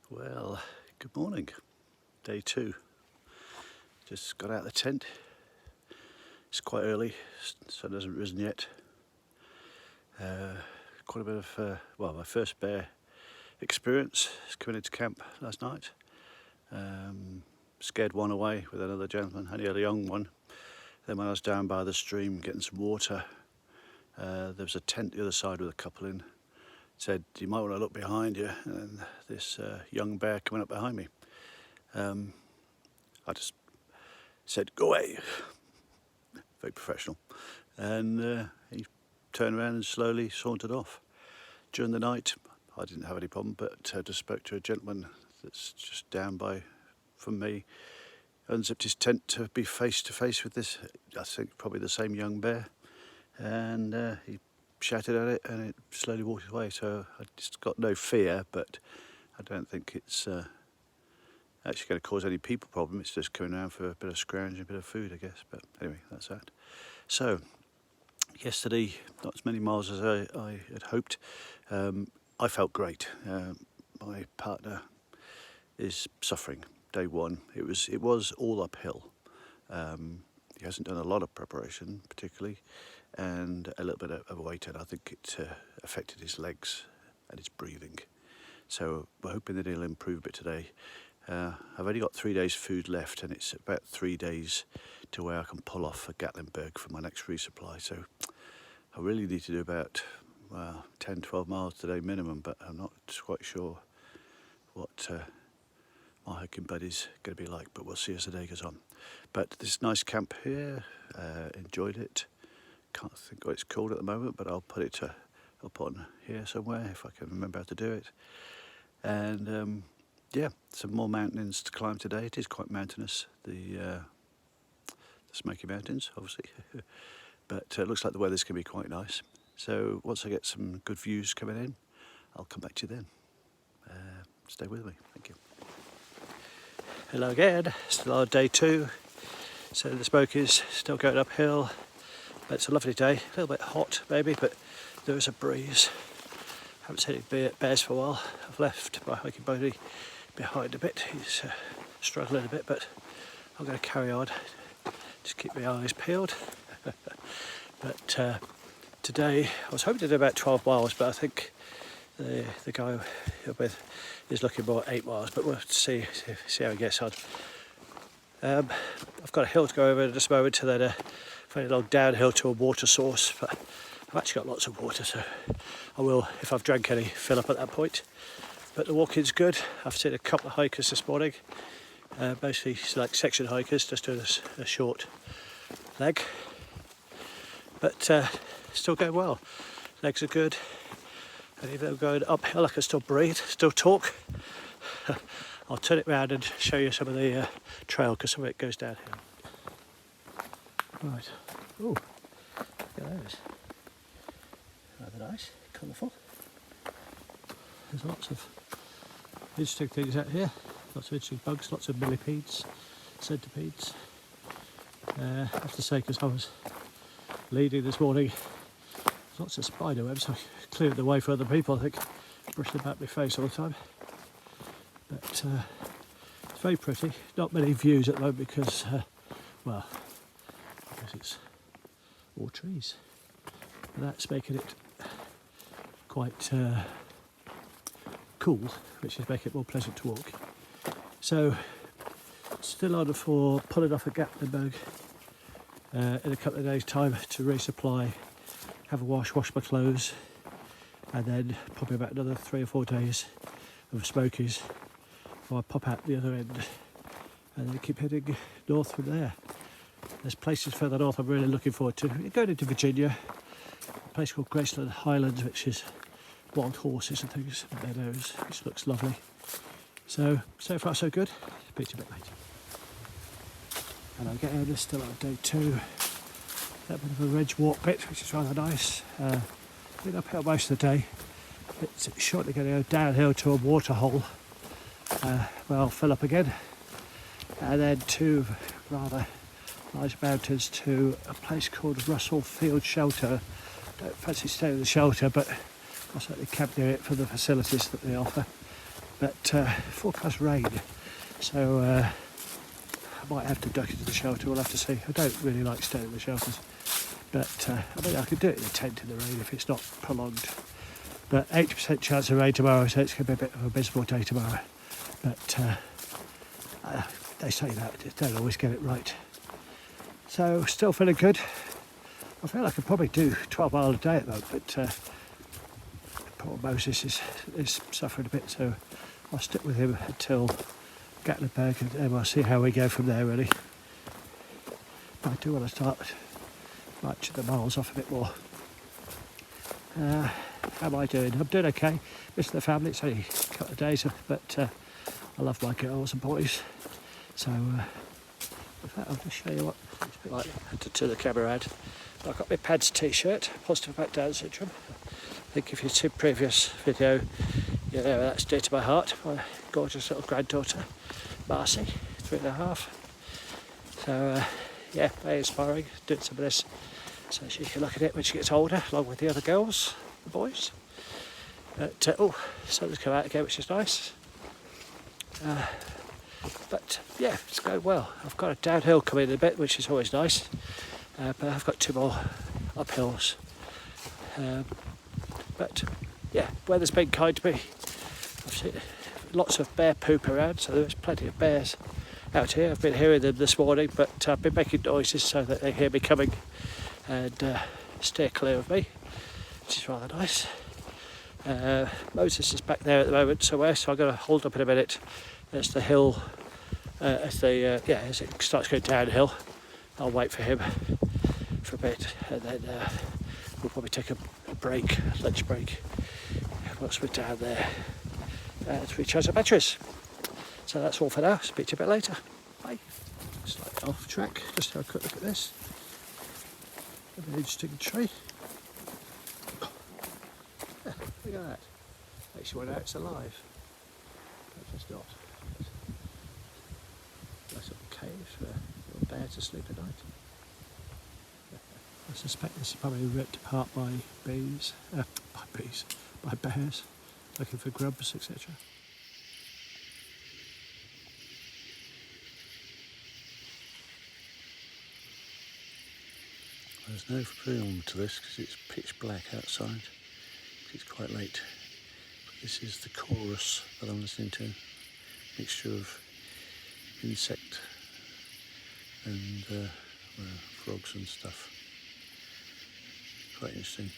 Well, good morning. Day 2. Just got out of the tent. It's quite early, sun hasn't risen yet. Quite a bit of, my first bear experience is coming into camp last night. Scared one away with another gentleman, only a young one. Then when I was down by the stream getting some water, there was a tent the other side with a couple in. Said, you might want to look behind you, and this young bear coming up behind me. I just said, go away. Very professional. And he turned around and slowly sauntered off. During the night, I didn't have any problem, but I just spoke to a gentleman that's just down from me, unzipped his tent to be face to face with this, I think probably the same young bear, and he shouted at it and it slowly walked away. So I just got no fear, but I don't think it's actually going to cause any people problem. It's just coming around for a bit of scrounge and a bit of food, I guess. But anyway, that's that. So yesterday, not as many miles as I had hoped. I felt great. My partner is suffering. Day 1, it was all uphill. He hasn't done a lot of preparation particularly, and a little bit of weight, and I think it affected his legs and his breathing. So we're hoping that he'll improve a bit today. I've only got 3 days food left, and it's about 3 days to where I can pull off a Gatlinburg for my next resupply. So I really need to do about 10-12 miles today minimum, but I'm not quite sure what my hiking buddy's going to be like, but we'll see as the day goes on. But this nice camp here, enjoyed it. Can't think what it's called at the moment, but I'll put it up on here somewhere if I can remember how to do it. And some more mountains to climb today. It is quite mountainous, the Smokey Mountains, obviously. But it looks like the weather's going to be quite nice. So once I get some good views coming in, I'll come back to you then. Stay with me. Thank you. Hello again. Still on day 2. So the Smokies still going uphill. But it's a lovely day. A little bit hot maybe, but there is a breeze. Haven't seen any bears for a while. I've left my hiking buddy behind a bit. He's struggling a bit, but I'm going to carry on. Just keep my eyes peeled. But today I was hoping to do about 12 miles, but I think the guy I'm with is looking more at 8 miles, but we'll see how he gets on. I've got a hill to go over in just a moment, to then a very long downhill to a water source, but I've actually got lots of water, so I will, if I've drank any, fill up at that point. But the walking's good. I've seen a couple of hikers this morning, mostly like section hikers, just doing a short leg, but still going well. Legs are good, and even though I'm going uphill I can still breathe, still talk. I'll turn it round and show you some of the trail, because some of it goes downhill. Right, ooh, look at those. Rather nice, colourful. There's lots of interesting things out here, lots of interesting bugs, lots of millipedes, centipedes. I have to say, because I was leading this morning, there's lots of spider webs, so I cleared the way for other people, I think, brushing about my face all the time. But it's very pretty. Not many views at the moment because, because it's all trees. And that's making it quite cool, which is making it more pleasant to walk. So, still on for pulling off a Gatlinburg in a couple of days' time to resupply, have a wash my clothes, and then probably about another 3 or 4 days of Smokies before I pop out the other end, and then keep heading north from there. There's places further north I'm really looking forward to. Going into Virginia, a place called Graceland Highlands, which is wild horses and things, and meadows, which looks lovely. So far so good. Speak to you a bit later. And I'm getting this still on day 2. That bit of a ridge walk bit, which is rather nice. Been uphill most of the day. It's shortly going to go downhill to a water hole. Where I'll fill up again. And then 2 rather nice mountains to a place called Russell Field Shelter. Don't fancy staying in the shelter, but I'll certainly camp near it for the facilities that they offer. but forecast rain, so I might have to duck into the shelter. We'll have to see. I don't really like staying in the shelters, but I mean I could do it in a tent in the rain if it's not prolonged. But 80% chance of rain tomorrow, so it's going to be a bit of a miserable day tomorrow. But they say that, just don't always get it right. So still feeling good. I feel like I could probably do 12 miles a day at the moment, but poor Moses is suffering a bit, so I'll stick with him until Gatlinburg, and then we'll see how we go from there, really. But I do want to start marching the miles off a bit more. How am I doing? I'm doing okay. Missing the family. It's only a couple of days, but I love my girls and boys. So, in fact, I'll just show you what it's a bit like. I had to turn the camera around. I've got my PADS t-shirt, positive about Down syndrome. I think if you've seen previous video, you know that's dear to my heart. My gorgeous little granddaughter, Marcy, 3.5. So, yeah, very inspiring, doing some of this so she can look at it when she gets older, along with the other girls, the boys. But, oh, sun's come out again, which is nice. But, yeah, it's going well. I've got a downhill coming in a bit, which is always nice. But I've got 2 more uphills. But, yeah, weather's been kind to me. I've seen lots of bear poop around, so there's plenty of bears out here. I've been hearing them this morning, but I've been making noises so that they hear me coming and steer clear of me, which is rather nice. Moses is back there at the moment, so I'm going to hold up in a minute as the hill, as it starts going downhill. I'll wait for him for a bit, and then we'll probably take a break, lunch break, once we're down there to recharge our batteries. So that's all for now. Speak to you a bit later. Bye. Slightly off track. Just have a quick look at this. A very interesting tree. Oh. Yeah, look at that. Makes you wonder how it's alive. But it's not. Nice little cave for a little bear to sleep at night. I suspect this is probably ripped apart by bees, by bears, looking for grubs, etc. There's no film to this because it's pitch black outside. It's quite late. This is the chorus that I'm listening to. Mixture of insect and frogs and stuff. Quite interesting.